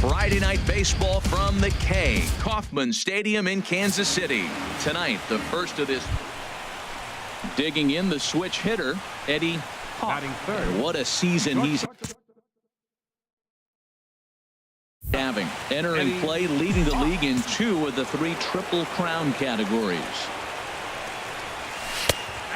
Friday night baseball from the K. Kauffman Stadium in Kansas City. Tonight, the first of this. Digging in the switch hitter, Eddie Hawk. What a season he's having. Entering play, leading the league in 2 of the 3 Triple Crown categories.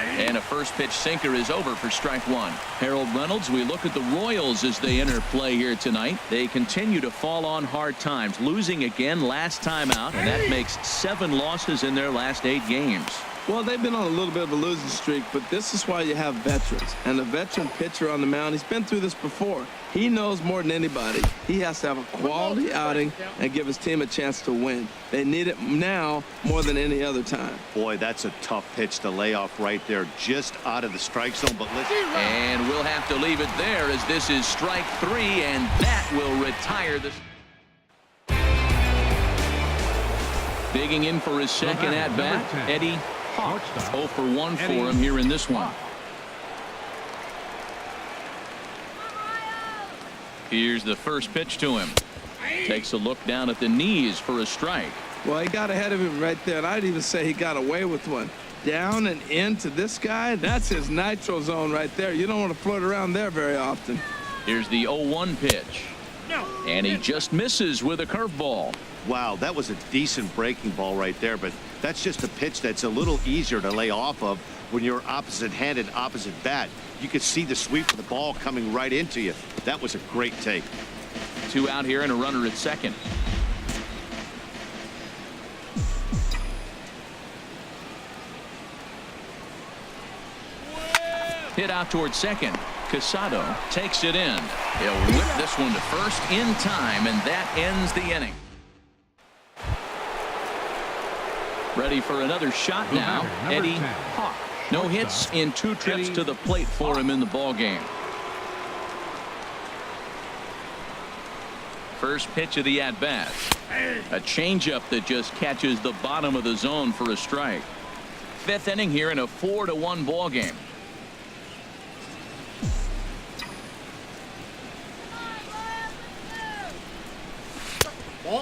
And a first pitch sinker is over for strike 1. Harold Reynolds, we look at the Royals as they enter play here tonight. They continue to fall on hard times, losing again last time out, and that makes 7 losses in their last 8 games. Well, they've been on a little bit of a losing streak, but this is why you have veterans. And a veteran pitcher on the mound, he's been through this before. He knows more than anybody. He has to have a quality outing and give his team a chance to win. They need it now more than any other time. Boy, that's a tough pitch to lay off right there, just out of the strike zone. But listen. And we'll have to leave it there as this is strike 3, and that will retire this. Digging in for his second at-bat, Eddie Hawk. 0 for 1 for him here in this one. Here's the first pitch to him. Takes a look down at the knees for a strike. Well, he got ahead of him right there, and I'd even say he got away with one. Down and into this guy, that's his nitro zone right there. You don't want to float around there very often. Here's the 0-1 pitch. And he just misses with a curveball. Wow, that was a decent breaking ball right there, but that's just a pitch that's a little easier to lay off of when you're opposite-handed, opposite bat. You could see the sweep of the ball coming right into you. That was a great take. 2 out here and a runner at second. Hit out towards second. Casado takes it in. He'll whip this one to first in time, and that ends the inning. Ready for another shot now, Eddie Hawk. No hits in 2 trips to the plate for him in the ball game. First pitch of the at-bat. A changeup that just catches the bottom of the zone for a strike. 5th inning here in a 4-1 ball game.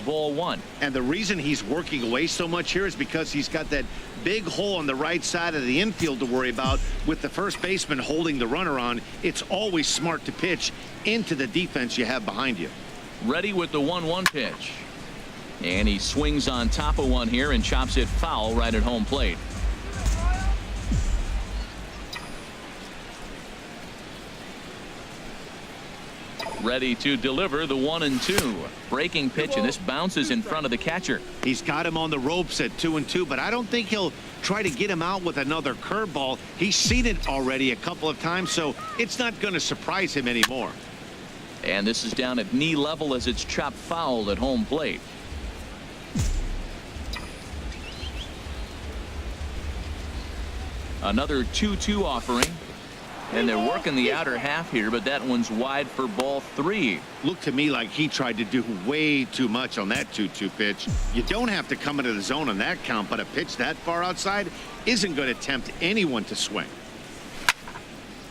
Ball 1. And the reason he's working away so much here is because he's got that big hole on the right side of the infield to worry about. With the first baseman holding the runner on, it's always smart to pitch into the defense you have behind you. Ready with the 1-1 pitch. And he swings on top of one here and chops it foul right at home plate. Ready to deliver the 1-2. Breaking pitch, and this bounces in front of the catcher. He's got him on the ropes at 2-2, but I don't think he'll try to get him out with another curveball. He's seen it already a couple of times, so it's not going to surprise him anymore. And this is down at knee level as it's chopped foul at home plate. Another 2-2 offering. And they're working the outer half here, but that one's wide for ball 3. Looked to me like he tried to do way too much on that 2-2 pitch. You don't have to come into the zone on that count, but a pitch that far outside isn't going to tempt anyone to swing.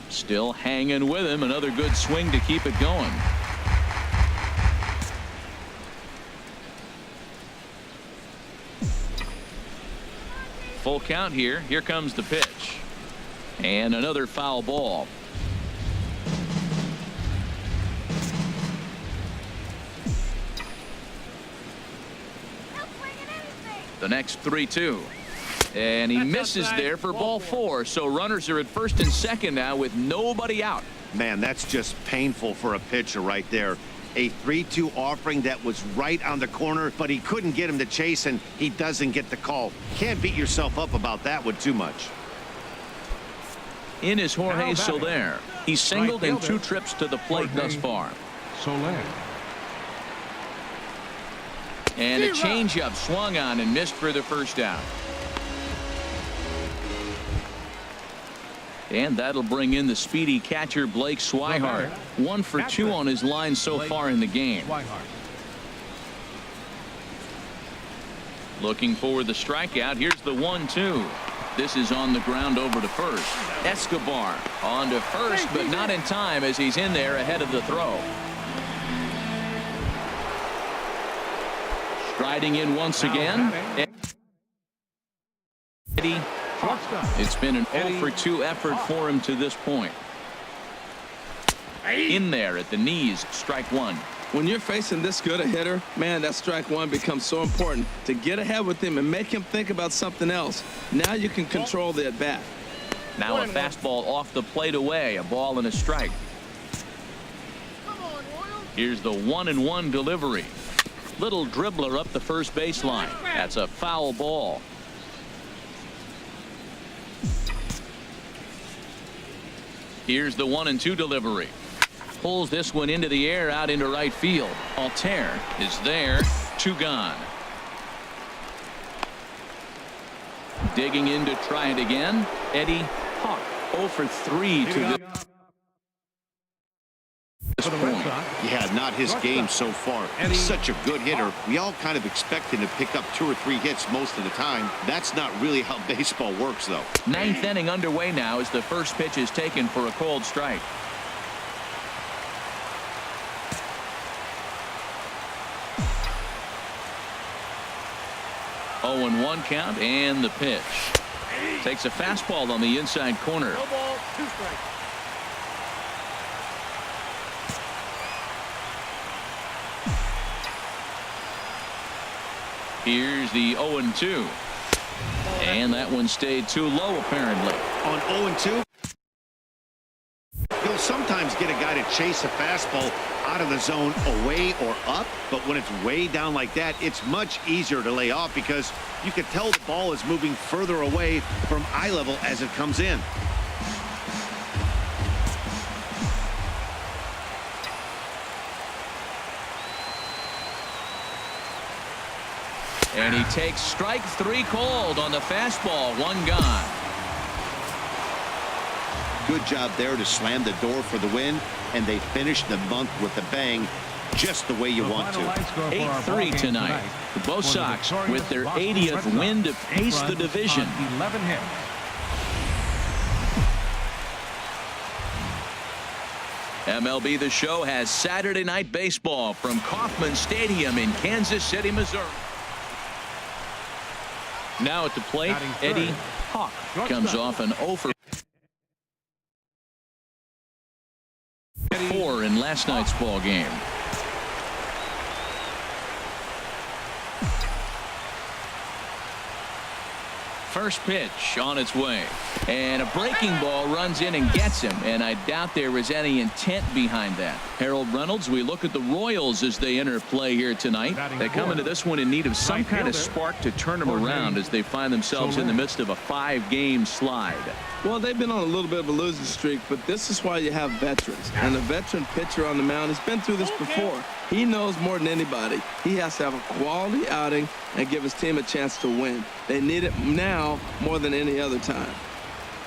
Still hanging with him. Another good swing to keep it going. Full count here. Here comes the pitch. And another foul ball. The next 3-2. And he misses there for ball 4. So runners are at first and second now with nobody out. Man, that's just painful for a pitcher right there. A 3-2 offering that was right on the corner, but he couldn't get him to chase, and he doesn't get the call. Can't beat yourself up about that one too much. In is Jorge Soler. He's singled in 2 trips to the plate thus far. Soler. And a changeup swung on and missed for the first out. And that'll bring in the speedy catcher Blake Swihart. 1 for 2 on his line so far in the game. Looking for the strikeout. Here's the 1-2. This is on the ground over to first. Escobar on to first, but not in time as he's in there ahead of the throw. Striding in once again. Eddie. It's been an 0-for-2 effort for him to this point. In there at the knees, strike one. When you're facing this good a hitter, man, that strike one becomes so important to get ahead with him and make him think about something else. Now you can control the at bat. Now a fastball off the plate away, a ball and a strike. Here's the 1-1 delivery. Little dribbler up the first baseline. That's a foul ball. Here's the 1-2 delivery. Pulls this one into the air out into right field. Altair is there. 2 gone. Digging in to try it again. Eddie Hawk 0-for-3 to this point. Yeah, not his game so far. He's such a good hitter. We all kind of expect him to pick up 2 or 3 hits most of the time. That's not really how baseball works, though. 9th inning underway now as the first pitch is taken for a called strike. Oh, 1 count and the pitch. Takes a fastball on the inside corner. No ball, 2 strikes. Here's the 0-2. And that one stayed too low, apparently. On 0-2, you'll sometimes get a guy to chase a fastball out of the zone away or up, but when it's way down like that, it's much easier to lay off because you can tell the ball is moving further away from eye level as it comes in. And he takes strike 3 called on the fastball. 1 gone. Good job there to slam the door for the win, and they finished the month with a bang, just the way you want to. 8-3 tonight. The Bo Sox with their 80th win to pace the division. 11 hits. MLB The Show has Saturday Night Baseball from Kauffman Stadium in Kansas City, Missouri. Now at the plate, Eddie Hawk comes off an 0-for-4 in last night's ball game. First pitch on its way, and a breaking ball runs in and gets him, and I doubt there was any intent behind that. Harold Reynolds, we look at the Royals as they enter play here tonight. They come into this one in need of some kind of spark to turn them around as they find themselves in the midst of a 5-game slide. Well, they've been on a little bit of a losing streak, but this is why you have veterans. And a veteran pitcher on the mound has been through this before. He knows more than anybody. He has to have a quality outing and give his team a chance to win. They need it now more than any other time.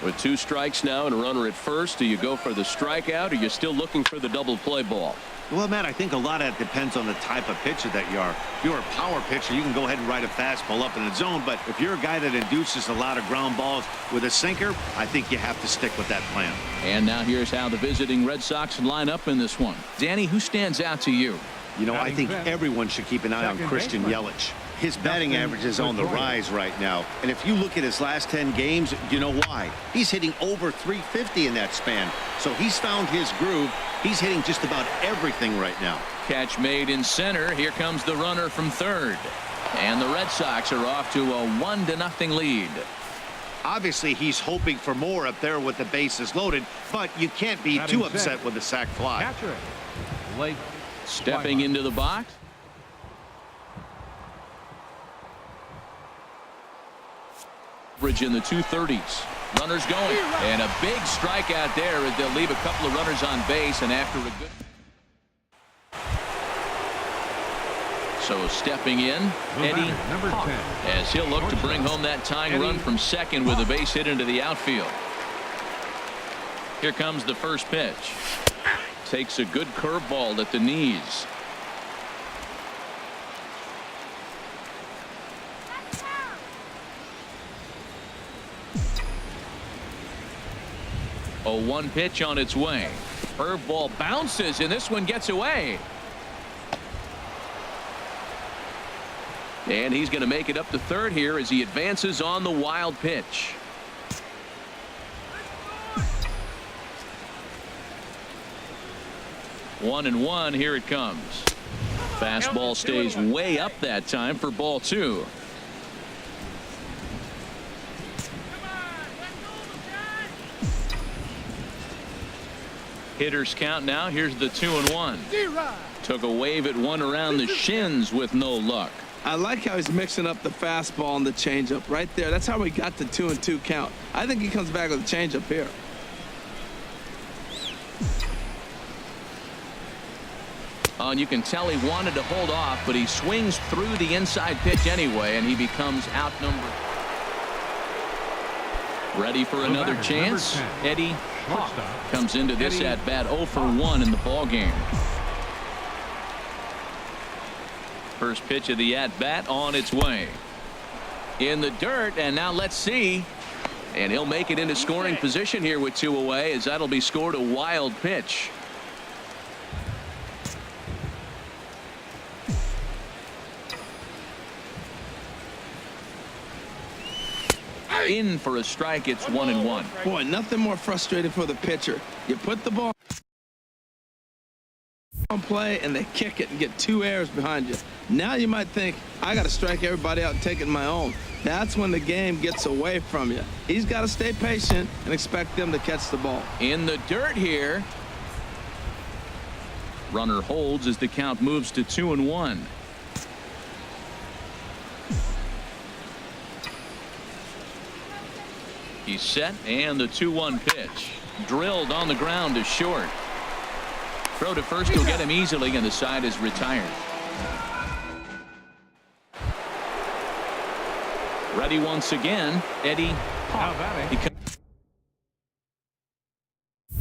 With 2 strikes now and a runner at first, do you go for the strikeout or you're still looking for the double play ball? Well, Matt, I think a lot of that depends on the type of pitcher that you are. If you're a power pitcher, you can go ahead and ride a fastball up in the zone. But if you're a guy that induces a lot of ground balls with a sinker, I think you have to stick with that plan. And now here's how the visiting Red Sox line up in this one. Danny, who stands out to you? You know, I think everyone should keep an eye on Christian Yelich. His batting average is on the rise right now. And if you look at his last 10 games, you know why. He's hitting over 350 in that span. So he's found his groove. He's hitting just about everything right now. Catch made in center. Here comes the runner from third. And the Red Sox are off to a 1-0 lead. Obviously, he's hoping for more up there with the bases loaded, but you can't be too upset with the sac fly. Catcher, late. Stepping into the box. Bridge in the 230s. Runners going. And a big strikeout there as they'll leave a couple of runners on base. And after a good. So stepping in, Eddie Hawk, as he'll look to bring home that tying run from second with a base hit into the outfield. Here comes the first pitch. Takes a good curveball at the knees. A 1 pitch on its way. Curveball bounces and this one gets away. And he's going to make it up to third here as he advances on the wild pitch. One and one. Here it comes. Fastball stays way up that time for ball 2. Hitters count now. Here's the 2-1. Took a wave at one around the shins with no luck. I like how he's mixing up the fastball and the changeup right there. That's how we got the 2-2 count. I think he comes back with a changeup here. Oh, and you can tell he wanted to hold off, but he swings through the inside pitch anyway, and he becomes outnumbered. Ready for another chance. Eddie Hawk comes into this at bat 0 for 1 in the ball game. First pitch of the at bat on its way. In the dirt, and now let's see. And he'll make it into scoring position here with 2 away, as that'll be scored a wild pitch. In for a strike. It's 1-1. Boy, nothing more frustrating for the pitcher. You put the ball on play and they kick it and get 2 errors behind you. Now you might think, I got to strike everybody out and take it my own. That's when the game gets away from you. He's got to stay patient and expect them to catch the ball. In the dirt here. Runner holds as the count moves to 2-1. He's set, and the 2-1 pitch. Drilled on the ground to short. Throw to first will get him easily, and the side is retired. Ready once again, Eddie Hawk. He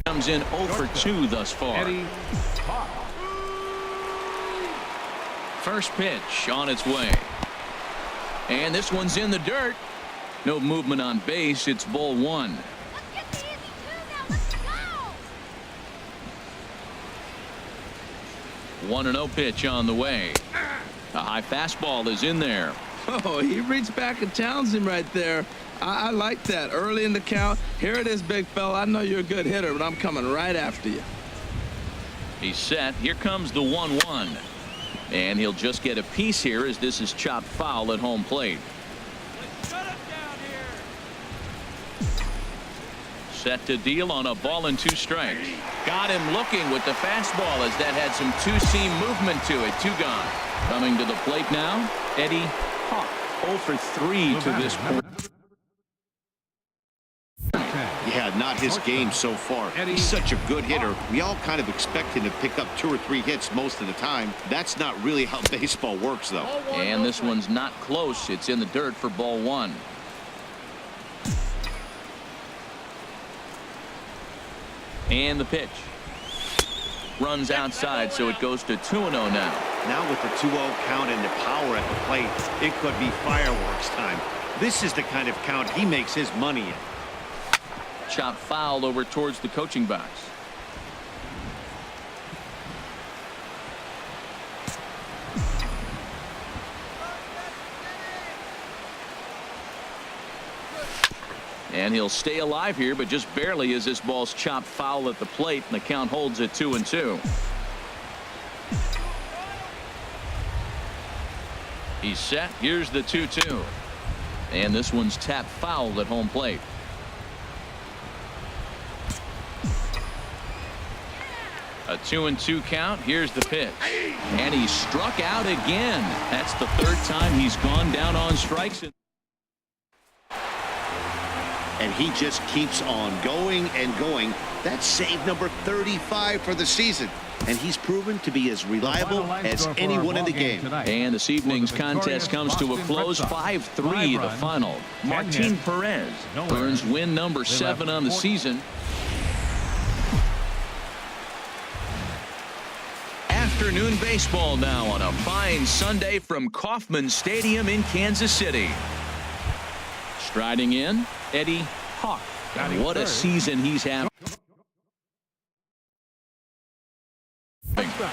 comes in 0 for 2 thus far. First pitch on its way. And this one's in the dirt. No movement on base. It's ball 1. 1-0 pitch on the way. A high fastball is in there. Oh, he reached back and challenged him right there. I like that. Early in the count. Here it is, big fella. I know you're a good hitter, but I'm coming right after you. He's set. Here comes the 1-1. And he'll just get a piece here as this is chopped foul at home plate. Set to deal on a ball and 2 strikes. Got him looking with the fastball as that had some two-seam movement to it. 2 gone. Coming to the plate now, Eddie Hawk. 0 for 3 to this point. Yeah, not his game so far. He's such a good hitter. We all kind of expect him to pick up 2 or 3 hits most of the time. That's not really how baseball works, though. And this one's not close. It's in the dirt for ball 1. And the pitch. Runs outside, so it goes to 2-0 now. Now with the 2-0 count and the power at the plate, it could be fireworks time. This is the kind of count he makes his money in. Chop foul over towards the coaching box. And he'll stay alive here, but just barely as this ball's chopped foul at the plate, and the count holds at 2-2. He's set. Here's the 2-2. And this one's tapped foul at home plate. A 2-2 count. Here's the pitch. And he struck out again. That's the 3rd time he's gone down on strikes. And he just keeps on going and going. That's save number 35 for the season. And he's proven to be as reliable as anyone in the game. And this evening's contest comes to a close. 5-3 the final. Martin Perez earns win number 7 on the season. Afternoon baseball now on a fine Sunday from Kauffman Stadium in Kansas City. Striding in, Eddie Hawk. And what a season he's having.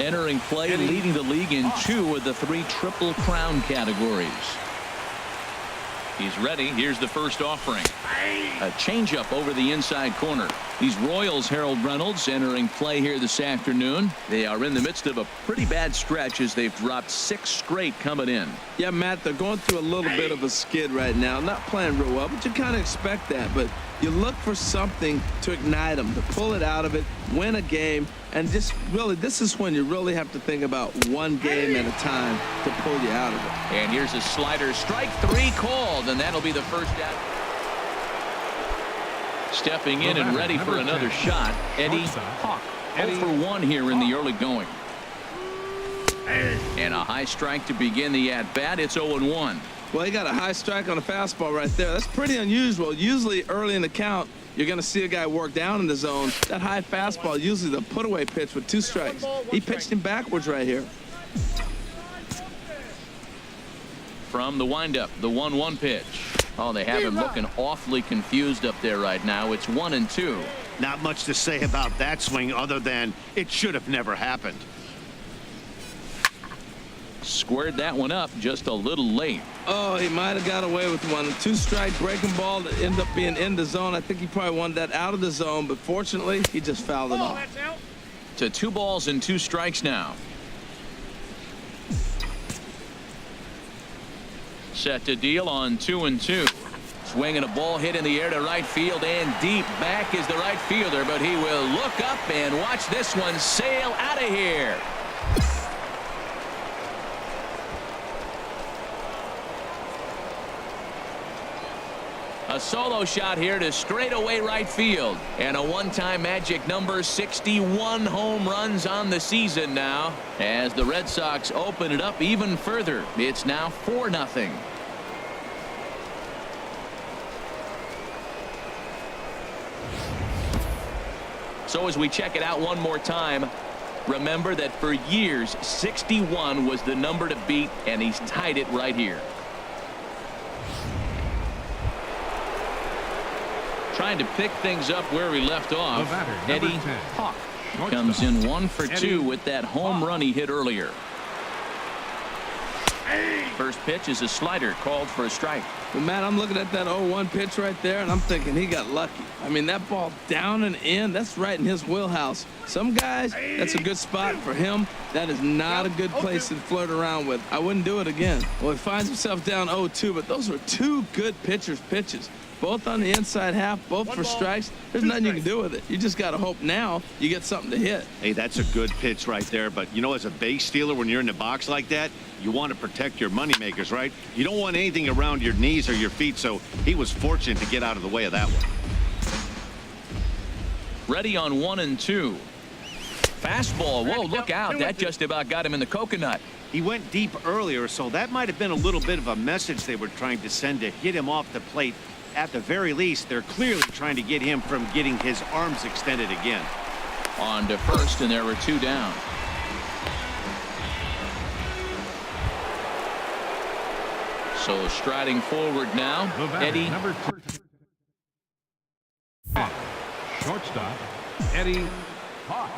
Entering play, leading the league in 2 of the 3 Triple Crown categories. He's ready. Here's the first offering. A changeup over the inside corner. These Royals, Harold Reynolds, entering play here this afternoon. They are in the midst of a pretty bad stretch as they've dropped 6 straight coming in. Yeah, Matt, they're going through a little bit of a skid right now. Not playing real well, but you kind of expect that. But you look for something to ignite them, to pull it out of it, win a game, and just really, this is when you really have to think about one game at a time to pull you out of it. And here's a slider. Strike 3 called, and that'll be the first out. Stepping in and ready for another shot, Eddie Hawk. 0 for 1 here in the early going. And a high strike to begin the at-bat. It's 0-1. Well, he got a high strike on a fastball right there. That's pretty unusual. Usually early in the count, you're going to see a guy work down in the zone. That high fastball, usually the put-away pitch with 2 strikes. He pitched him backwards right here. From the windup, the 1-1 pitch. Oh, they have him looking awfully confused up there right now. It's 1-2. Not much to say about that swing other than it should have never happened. Squared that one up just a little late. Oh, he might have got away with one. 2-strike breaking ball that ended up being in the zone. I think he probably wanted that out of the zone, but fortunately, he just fouled it off. To 2 balls and 2 strikes now. Set to deal on 2-2. Swinging a ball hit in the air to right field and deep. Back is the right fielder, but he will look up and watch this one sail out of here. A solo shot here to straightaway right field. And a one-time magic number, 61 home runs on the season now. As the Red Sox open it up even further. It's now 4-0. So as we check it out one more time, remember that for years, 61 was the number to beat, and he's tied it right here. Trying to pick things up where we left off. Eddie Hawk comes in 1 for 2 with that home run he hit earlier. First pitch is a slider called for a strike. Well, Matt, I'm looking at that 0-1 pitch right there, and I'm thinking he got lucky. I mean, that ball down and in, that's right in his wheelhouse. Some guys, that's a good spot for him. That is not a good place to flirt around with. I wouldn't do it again. Well, he finds himself down 0-2, but those were 2 good pitchers' pitches. Both on the inside half, both for strikes. There's nothing you can do with it. You just got to hope now you get something to hit. Hey, that's a good pitch right there. But, you know, as a base stealer, when you're in the box like that, you want to protect your moneymakers, right? You don't want anything around your knees or your feet, so he was fortunate to get out of the way of that one. Ready on 1-2. Fastball. Whoa, look out. That just about got him in the coconut. He went deep earlier, so that might have been a little bit of a message they were trying to send to hit him off the plate. At the very least, they're clearly trying to get him from getting his arms extended again. On to first, and there were 2 down. So striding forward now, Eddie. Shortstop, Eddie Hawk.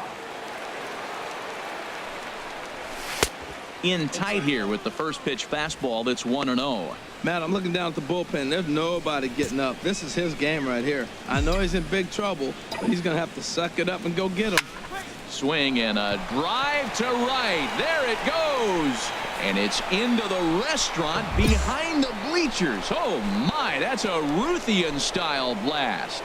In tight here with the first pitch fastball. That's 1-0. Matt, I'm looking down at the bullpen. There's nobody getting up. This is his game right here. I know he's in big trouble, but he's going to have to suck it up and go get him. Swing and a drive to right. There it goes. And it's into the restaurant behind the bleachers. Oh, my. That's a Ruthian-style blast.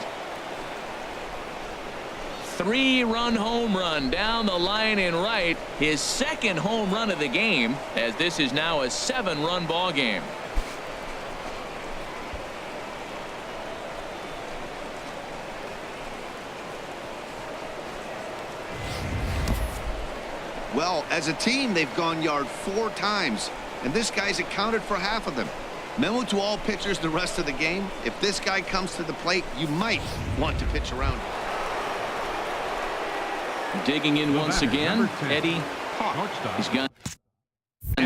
3-run home run down the line in right. His second home run of the game, as this is now a 7-run ball game. Well, as a team, they've gone yard 4 times, and this guy's accounted for half of them. Memo to all pitchers the rest of the game: if this guy comes to the plate, you might want to pitch around him. Digging in once again, Eddie Hawk. He's got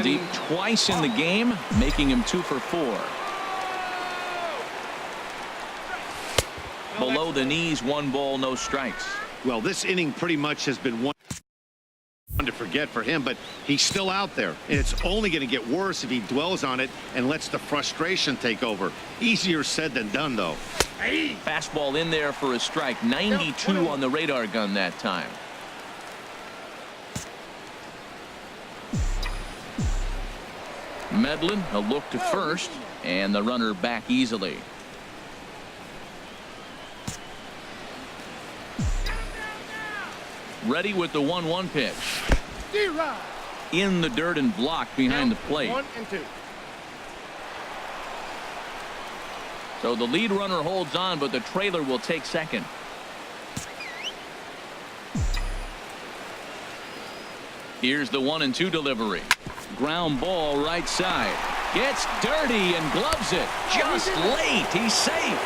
deep twice in the game, making him 2 for 4. Below the knees, 1 ball, no strikes. Well, this inning pretty much has been one to forget for him, but he's still out there. And it's only going to get worse if he dwells on it and lets the frustration take over. Easier said than done, though. Fastball in there for a strike. 92 on the radar gun that time. Medlin, a look to first, and the runner back easily. Ready with the 1-1 pitch. In the dirt and blocked behind the plate. 1-2. So the lead runner holds on, but the trailer will take second. Here's the 1-2 delivery. Ground ball right side. Gets dirty and gloves it. Just late. He's safe.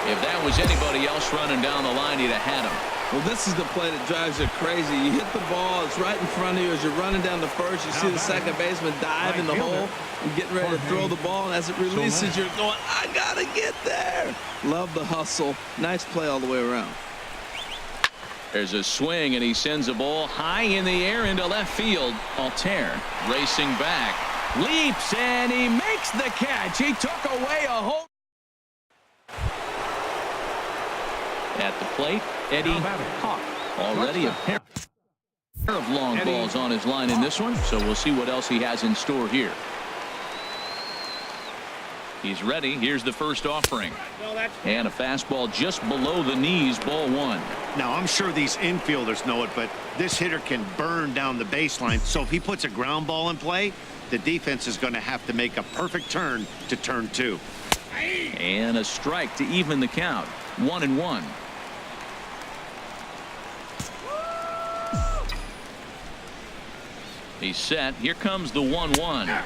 If that was anybody else running down the line, he'd have had him. Well, this is the play that drives you crazy. You hit the ball, it's right in front of you as you're running down the first. You see the second baseman dive in the hole and getting ready to throw the ball. And as it releases, you're going, I got to get there. Love the hustle. Nice play all the way around. There's a swing, and he sends a ball high in the air into left field. Altair racing back. Leaps, and he makes the catch. He took away a home. At the plate, Eddie Hawk. Already a pair of long balls on his line in this one, so we'll see what else he has in store here. He's ready. Here's the first offering. And a fastball just below the knees, ball one. Now, I'm sure these infielders know it, but this hitter can burn down the baseline. So if he puts a ground ball in play, the defense is going to have to make a perfect turn to turn two. And a strike to even the count. 1-1. He's set. Here comes the 1-1.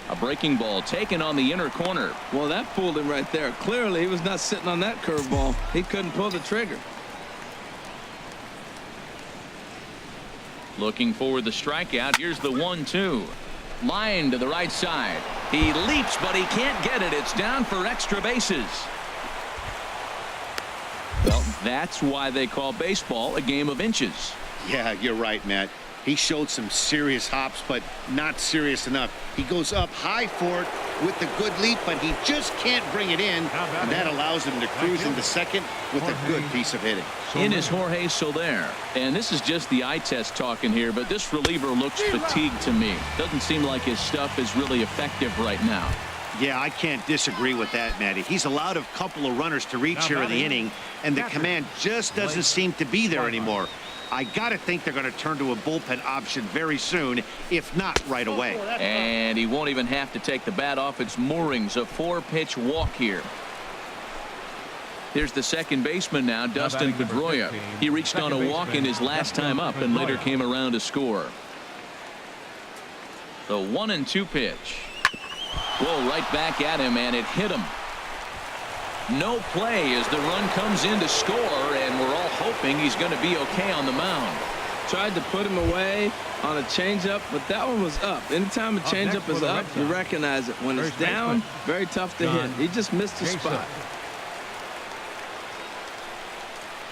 A breaking ball taken on the inner corner. Well, that fooled him right there. Clearly, he was not sitting on that curveball. He couldn't pull the trigger. Looking for the strikeout. Here's the 1-2. Line to the right side. He leaps, but he can't get it. It's down for extra bases. Well, that's why they call baseball a game of inches. Yeah, you're right, Matt. He showed some serious hops, but not serious enough. He goes up high for it with a good leap, but he just can't bring it in, and that allows him to cruise into second with a good piece of hitting. In is Jorge Soler, and this is just the eye test talking here, but this reliever looks fatigued to me. Doesn't seem like his stuff is really effective right now. Yeah, I can't disagree with that, Matty. He's allowed a couple of runners to reach here in the inning, and the command just doesn't seem to be there anymore. I got to think they're going to turn to a bullpen option very soon, if not right away. And he won't even have to take the bat off its moorings. A 4-pitch walk here. Here's the second baseman now, Dustin Pedroia. He reached on a walk in his last time up and later came around to score. The 1-2 pitch. Whoa, right back at him, and it hit him. No play as the run comes in to score, and we're all hoping he's going to be okay on the mound. Tried to put him away on a changeup, but that one was up. Anytime a changeup is up, you recognize it. When it's down, very tough to hit. He just missed the spot.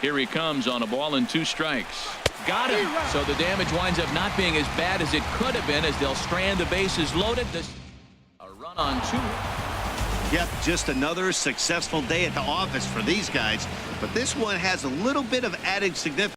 Here he comes on a ball and 2 strikes. Got him. So the damage winds up not being as bad as it could have been as they'll strand the bases loaded. A run on 2. Yep, just another successful day at the office for these guys. But this one has a little bit of added significance.